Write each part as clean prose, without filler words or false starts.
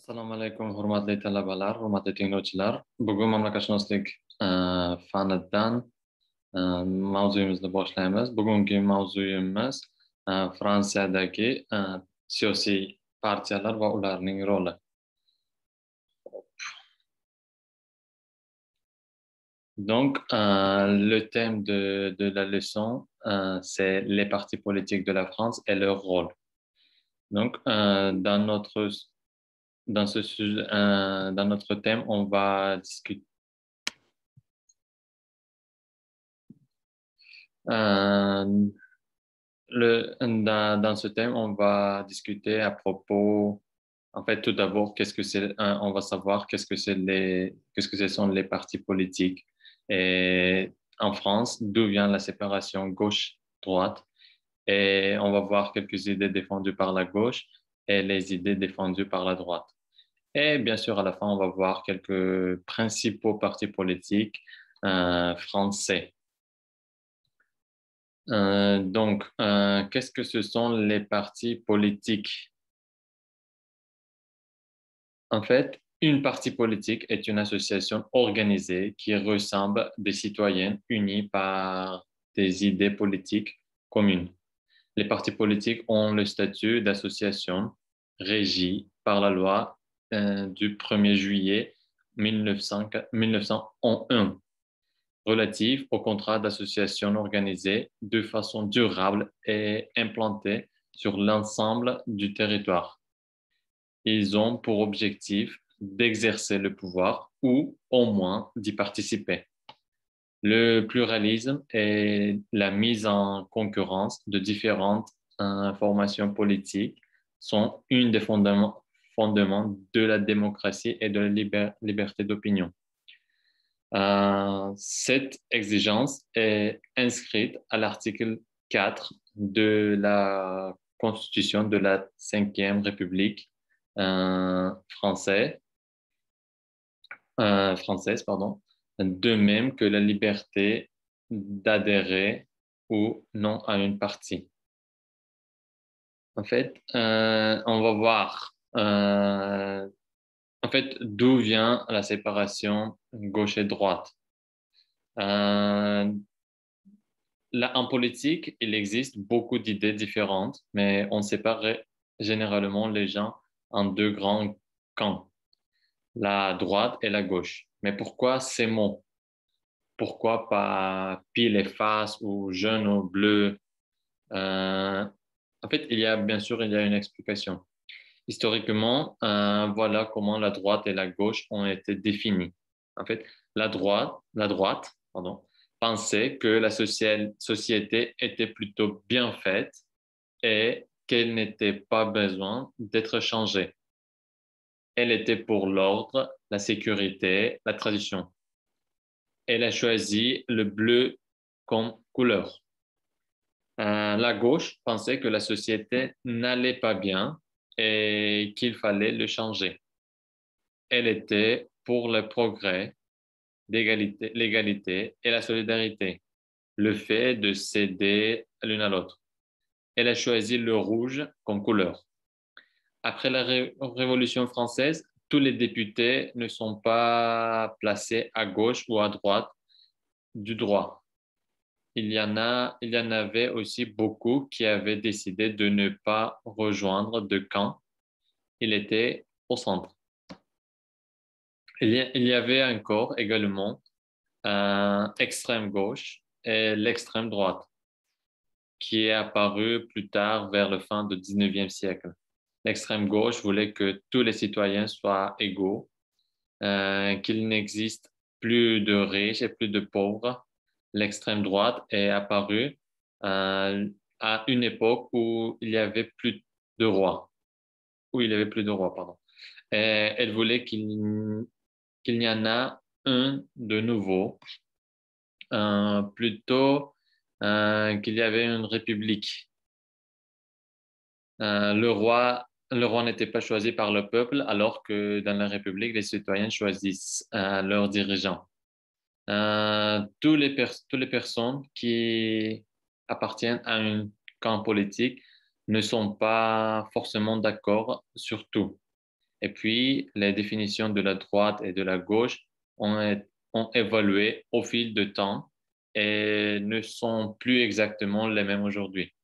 Assalomu alaykum, hurmatli talabalar, hurmatli tinglovchilar. Bugun mamlakatshunoslik fanidan mavzuyimizni boshlaymiz. Bugungi mavzuyimiz Fransiyadagi siyosiy partiyalar va ularning roli. Donc, le thème de la leçon, c'est les partis politiques de la France et leur rôle. Donc, dans notre thème, on va discuter. Euh, dans ce thème, on va discuter à propos, en fait, tout d'abord, on va savoir qu'est-ce que ce sont les partis politiques. Et en France, d'où vient la séparation gauche-droite. Et on va voir quelques idées défendues par la gauche et les idées défendues par la droite. Et bien sûr, à la fin, on va voir quelques principaux partis politiques français. Qu'est-ce que ce sont les partis politiques? En fait, une parti politique est une association organisée qui ressemble des citoyens unis par des idées politiques communes. Les partis politiques ont le statut d'association régie par la loi du 1er juillet 1901 relative au contrat d'association organisée de façon durable et implantée sur l'ensemble du territoire. Ils ont pour objectif d'exercer le pouvoir ou au moins d'y participer. Le pluralisme et la mise en concurrence de différentes formations politiques sont une des fondements de la démocratie et de la liberté d'opinion. Cette exigence est inscrite à l'article 4 de la Constitution de la Cinquième République française, pardon, de même que la liberté d'adhérer ou non à une partie. En fait, on va voir en fait d'où vient la séparation gauche et droite. Là, en politique, il existe beaucoup d'idées différentes, mais on sépare généralement les gens en deux grands camps, la droite et la gauche. Mais pourquoi ces mots? Pourquoi pas pile et face ou jaune ou bleu? En fait, il y a une explication. Historiquement, voilà comment la droite et la gauche ont été définies. En fait, la droite, pardon, pensait que la société était plutôt bien faite et qu'elle n'était pas besoin d'être changée. Elle était pour l'ordre, la sécurité, la tradition. Elle a choisi le bleu comme couleur. La gauche pensait que la société n'allait pas bien et qu'il fallait le changer. Elle était pour le progrès, l'égalité et la solidarité, le fait de s'aider l'une à l'autre. Elle a choisi le rouge comme couleur. Après la Révolution française, tous les députés ne sont pas placés à gauche ou à droite du droit. Il y en avait aussi beaucoup qui avaient décidé de ne pas rejoindre de camp. Il était au centre. Il y avait encore également extrême gauche et l'extrême droite, qui est apparu plus tard vers le fin du 19e siècle. L'extrême gauche voulait que tous les citoyens soient égaux, qu'il n'existe plus de riches et plus de pauvres. L'extrême droite est apparue à une époque où il y avait plus de rois, où il y avait plus de rois, pardon. Et elle voulait qu'il y en a un de nouveau, plutôt qu'il y avait une république. Le roi n'était pas choisi par le peuple, alors que dans la République, les citoyens choisissent leurs dirigeants. Toutes les personnes qui appartiennent à un camp politique ne sont pas forcément d'accord sur tout. Et puis, les définitions de la droite et de la gauche ont évolué au fil du temps et ne sont plus exactement les mêmes aujourd'hui.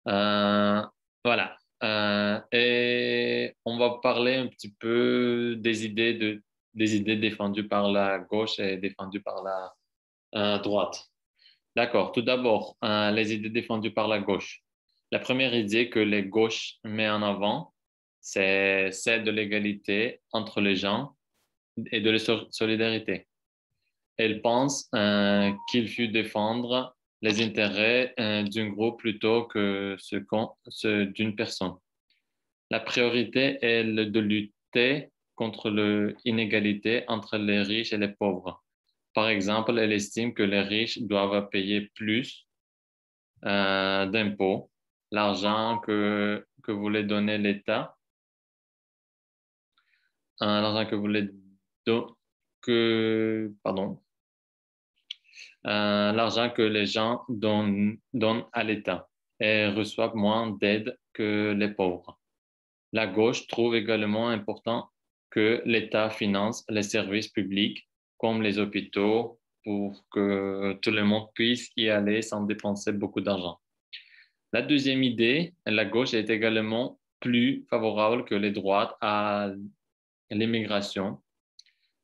Euh, voilà. Et on va parler un petit peu des idées défendues par la gauche et défendues par la droite. D'accord. Tout d'abord, les idées défendues par la gauche. La première idée que les gauches mettent en avant, c'est celle de l'égalité entre les gens et de la solidarité. Elle pense qu'il faut défendre les intérêts d'un groupe plutôt que ceux d'une personne. La priorité est de lutter contre l'inégalité entre les riches et les pauvres. Par exemple, elle estime que les riches doivent payer plus d'impôts, l'argent que voulait donner l'État, l'argent que voulait pardon, l'argent que les gens donnent à l'État et reçoivent moins d'aide que les pauvres. La gauche trouve également important que l'État finance les services publics comme les hôpitaux pour que tout le monde puisse y aller sans dépenser beaucoup d'argent. La deuxième idée, la gauche est également plus favorable que les droites à l'immigration,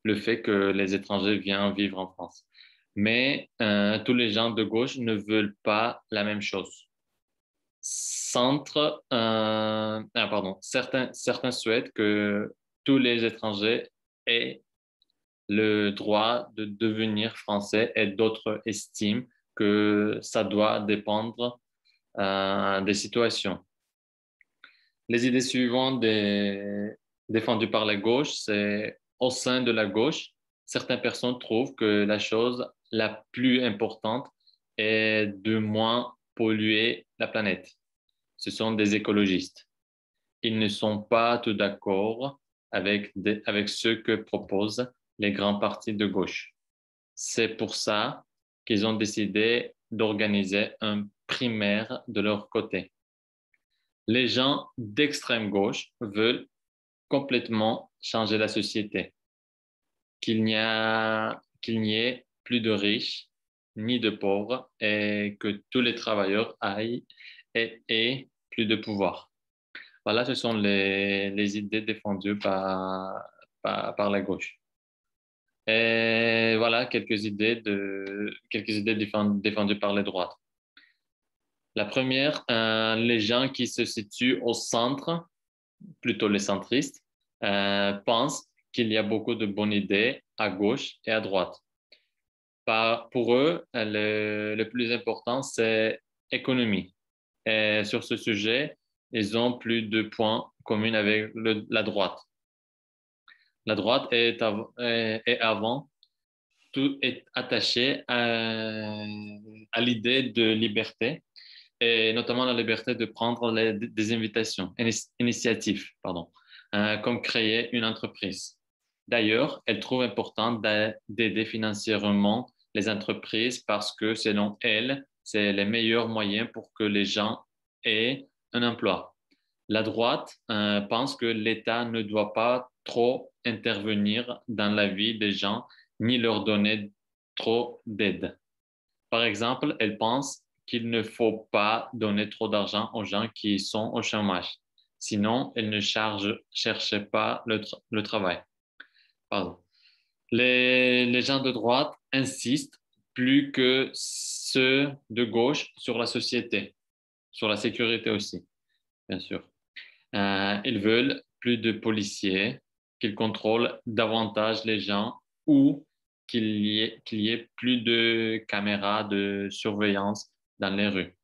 le fait que les étrangers viennent vivre en France. Mais tous les gens de gauche ne veulent pas la même chose. Certains souhaitent que tous les étrangers aient le droit de devenir français et d'autres estiment que ça doit dépendre des situations. Les idées suivantes défendues par la gauche, c'est au sein de la gauche, certaines personnes trouvent que la chose la plus importante est de moins polluer la planète. Ce sont des écologistes. Ils ne sont pas tout d'accord avec ce que proposent les grands partis de gauche. C'est pour ça qu'ils ont décidé d'organiser un primaire de leur côté. Les gens d'extrême gauche veulent complètement changer la société, qu'il n'y ait plus de riches ni de pauvres et que tous les travailleurs aient plus de pouvoir. Voilà, ce sont les idées défendues par la gauche. Et voilà quelques idées défendues par les droites. La première, les gens qui se situent au centre, plutôt les centristes, pensent qu'il y a beaucoup de bonnes idées à gauche et à droite. Pour eux, le plus important, c'est l'économie. Et sur ce sujet, ils ont plus de points communs avec la droite. La droite est avant tout est attaché à l'idée de liberté et notamment la liberté de prendre des initiatives, pardon, comme créer une entreprise. D'ailleurs, elle trouve important d'aider financièrement les entreprises parce que selon elle, c'est le meilleur moyen pour que les gens aient un emploi. La droite pense que l'État ne doit pas trop intervenir dans la vie des gens ni leur donner trop d'aide. Par exemple, elle pense qu'il ne faut pas donner trop d'argent aux gens qui sont au chômage. Sinon, elle ne cherche pas le travail. Pardon. Les gens de droite insistent plus que ceux de gauche sur la société, sur la sécurité aussi, bien sûr. Ils veulent plus de policiers, qu'ils contrôlent davantage les gens ou qu'il y ait plus de caméras de surveillance dans les rues.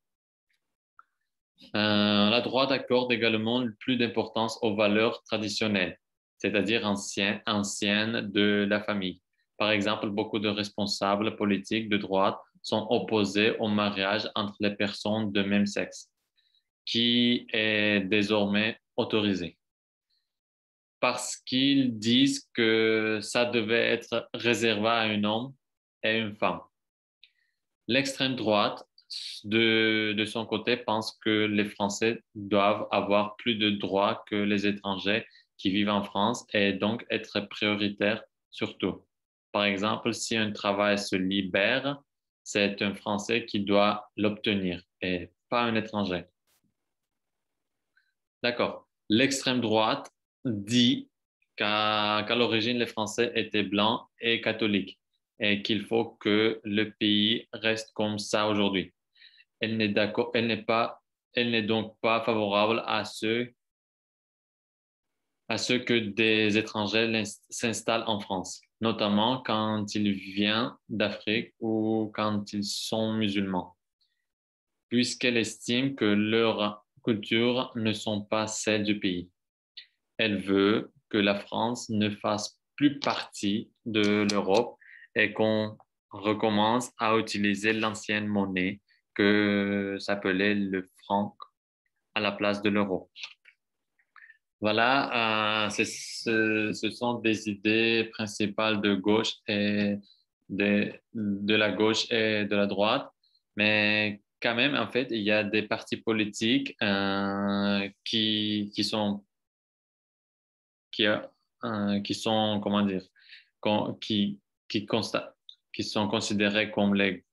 La droite accorde également plus d'importance aux valeurs traditionnelles, c'est-à-dire anciennes de la famille. Par exemple, beaucoup de responsables politiques de droite sont opposés au mariage entre les personnes de même sexe, qui est désormais autorisé parce qu'ils disent que ça devait être réservé à un homme et une femme. L'extrême droite de son côté, pense que les Français doivent avoir plus de droits que les étrangers qui vivent en France et donc être prioritaires surtout. Par exemple, si un travail se libère, c'est un Français qui doit l'obtenir et pas un étranger. D'accord. L'extrême droite dit qu'à l'origine, les Français étaient blancs et catholiques et qu'il faut que le pays reste comme ça aujourd'hui. Elle n'est d'accord, elle n'est donc pas favorable à ce que des étrangers s'installent en France, notamment quand ils viennent d'Afrique ou quand ils sont musulmans, puisqu'elle estime que leurs cultures ne sont pas celles du pays. Elle veut que la France ne fasse plus partie de l'Europe et qu'on recommence à utiliser l'ancienne monnaie que s'appelait le franc à la place de l'euro. Voilà, ce sont des idées principales de gauche et de la gauche et de la droite, mais quand même, en fait, il y a des partis politiques qui, qui sont, comment dire, qui, consta- qui sont considérés comme les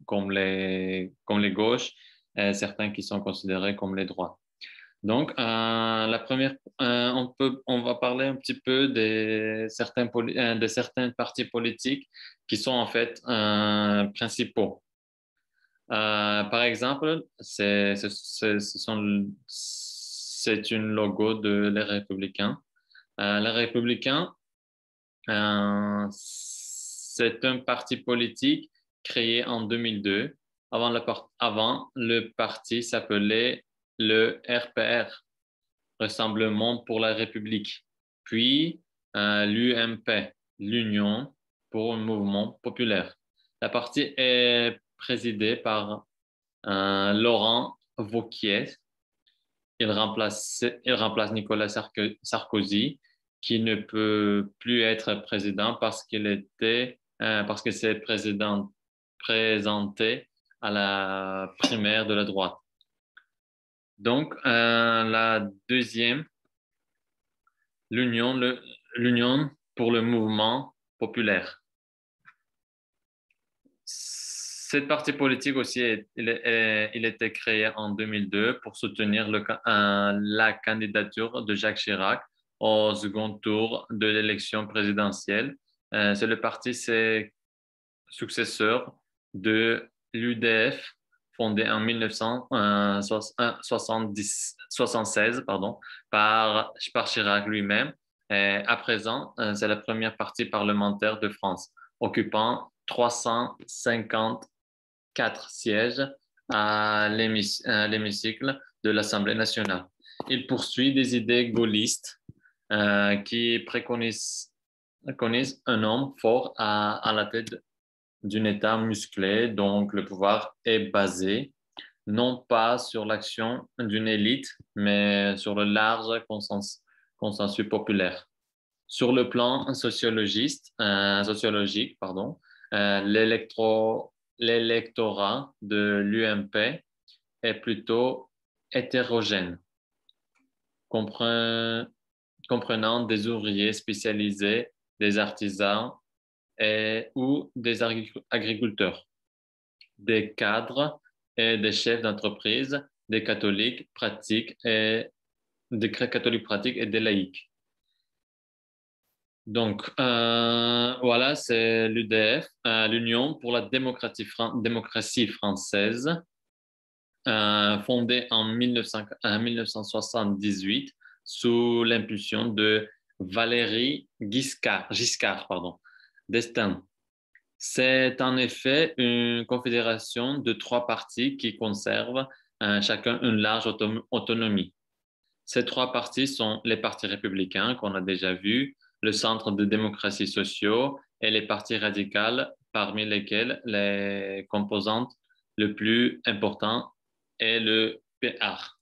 gauches, et certains qui sont considérés comme les droites. Donc, la première, on va parler un petit peu de certains partis politiques qui sont en fait principaux. Par exemple, c'est une logo de les Républicains. Les Républicains, c'est un parti politique créé en 2002. Avant, le parti s'appelait le RPR, Rassemblement pour la République, puis l'UMP, l'Union pour le mouvement populaire. La partie est présidée par Laurent Wauquiez. Il remplace Nicolas Sarkozy, qui ne peut plus être président parce qu'il s'est présenté à la primaire de la droite. Donc, la deuxième, l'Union, l'Union pour le mouvement populaire. Cette parti politique aussi, il était créé en 2002 pour soutenir la candidature de Jacques Chirac au second tour de l'élection présidentielle. C'est le parti successeur de l'UDF, fondé en 1976 par Chirac lui-même. Et à présent, c'est la première partie parlementaire de France, occupant 354 sièges à l'hémicycle de l'Assemblée nationale. Il poursuit des idées gaullistes qui préconisent un homme fort à la tête d'un État musclé, donc le pouvoir est basé non pas sur l'action d'une élite, mais sur le large consensus populaire. Sur le plan sociologique, pardon, l'électorat de l'UMP est plutôt hétérogène, comprenant des ouvriers spécialisés, des artisans ou des agriculteurs, des cadres et des chefs d'entreprise, des catholiques pratiques et des laïcs. Donc, voilà, c'est l'UDF, l'Union pour la démocratie française, fondée en 1978 sous l'impulsion de Valéry Giscard d'Estaing. C'est en effet une confédération de trois partis qui conservent chacun une large autonomie. Ces trois partis sont les partis républicains qu'on a déjà vus, le Centre de démocratie sociaux et les partis radicaux, parmi lesquels les composantes le plus important est le PR,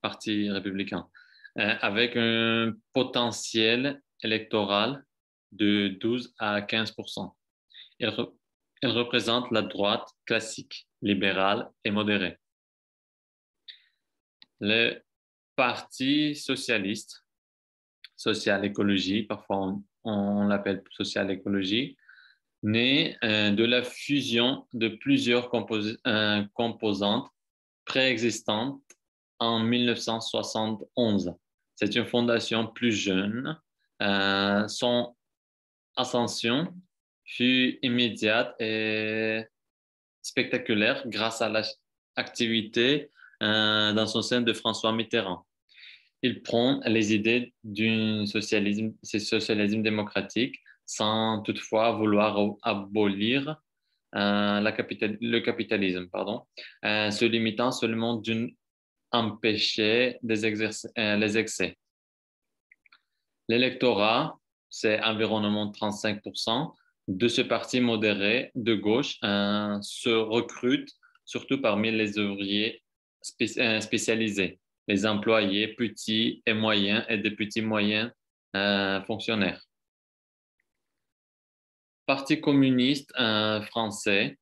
Parti républicain, avec un potentiel électoral de 12 à 15%. Il, Elle représente la droite classique, libérale et modérée. Le Parti socialiste, social-écologie, parfois on l'appelle social-écologie, né de la fusion de plusieurs composantes préexistantes en 1971. C'est une fondation plus jeune. Son ascension fut immédiate et spectaculaire grâce à l'activité dans son sein de François Mitterrand. Il prend les idées du socialisme démocratique sans toutefois vouloir abolir le capitalisme, se limitant seulement d'empêcher les excès. L'électorat, c'est environ 35% de ce parti modéré de gauche, se recrute surtout parmi les ouvriers spécialisés, les employés petits et moyens et des petits moyens fonctionnaires. Parti communiste français,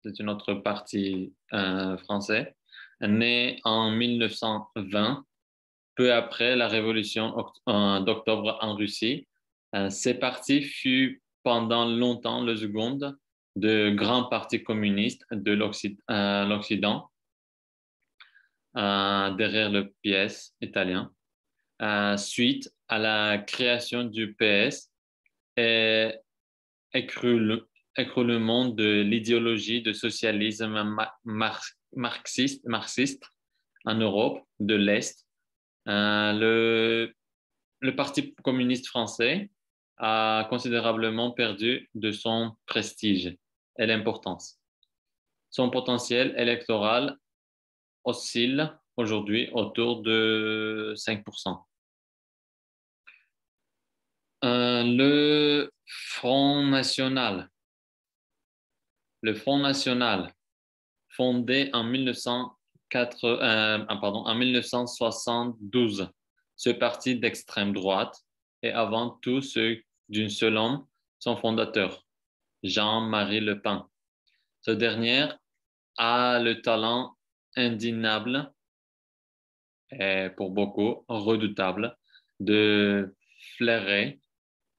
c'est un autre parti français, né en 1920, peu après la révolution d'octobre en Russie. Ce parti fut pendant longtemps le second de grands partis communistes de l'Occident, derrière le PS italien. Suite à la création du PS et écroulement de l'idéologie de socialisme marxiste en Europe de l'Est, le Parti communiste français a considérablement perdu de son prestige et l'importance. Son potentiel électoral oscille aujourd'hui autour de 5%. Le Front National. Le Front National, fondé en 1972, ce parti d'extrême droite est avant tout celui d'un seul homme, son fondateur, Jean-Marie Le Pen. Ce dernier a le talent indéniable et pour beaucoup redoutable de flairer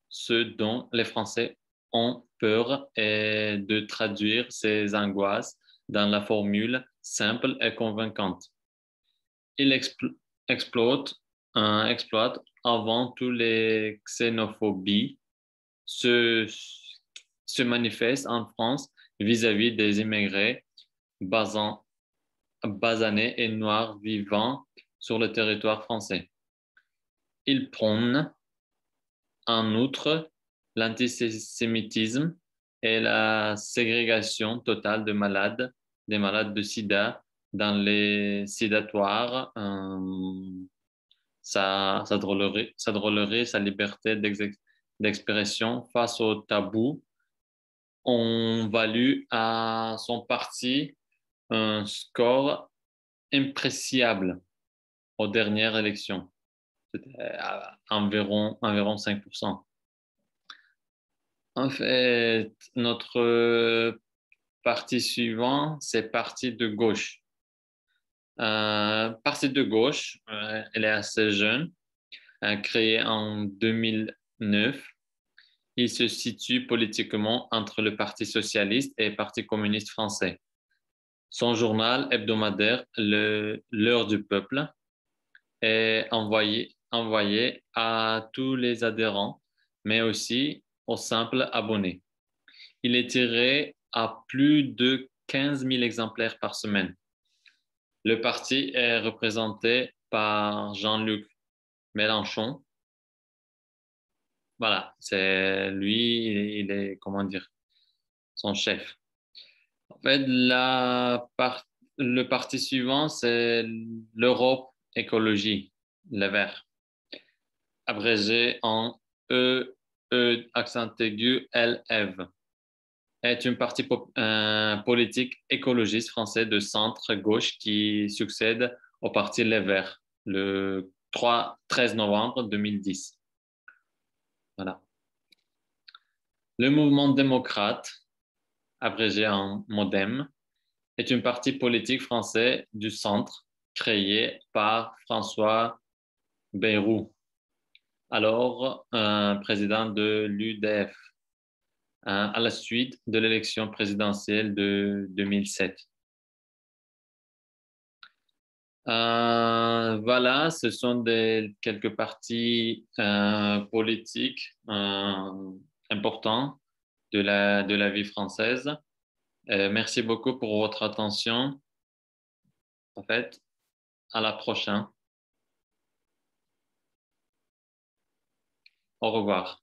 ce dont les Français ont peur et de traduire ses angoisses dans la formule simple et convaincante. Il exploite avant tout les xénophobies se manifeste en France vis-à-vis des immigrés basanés et noirs vivant sur le territoire français. Il prône en outre l'antisémitisme et la ségrégation totale des malades de sida dans les sidatoires, sa drôlerie, sa liberté d'expression face au tabou ont valu à son parti un score impréciable aux dernières élections. C'était environ 5%. En fait, notre parti suivant, c'est parti de gauche. Parti de gauche, elle est assez jeune, créé en 2009. Il se situe politiquement entre le Parti socialiste et le Parti communiste français. Son journal hebdomadaire, L'Heure du Peuple, est envoyé à tous les adhérents, mais aussi aux simples abonnés. Il est tiré à plus de 15 000 exemplaires par semaine. Le parti est représenté par Jean-Luc Mélenchon. Voilà, c'est lui, il est, comment dire, son chef. En fait, le parti suivant, c'est l'Europe Écologie, les Verts, abrégé en accent aigu, LEV, est un parti politique écologiste français de centre-gauche qui succède au parti Les Verts le 13 novembre 2010. Voilà. Le mouvement démocrate abrégé en MoDem, est un parti politique français du centre créé par François Bayrou, alors président de l'UDF, à la suite de l'élection présidentielle de 2007. Voilà, ce sont quelques partis politiques importants de la vie française. Merci beaucoup pour votre attention. En fait, à la prochaine. Au revoir.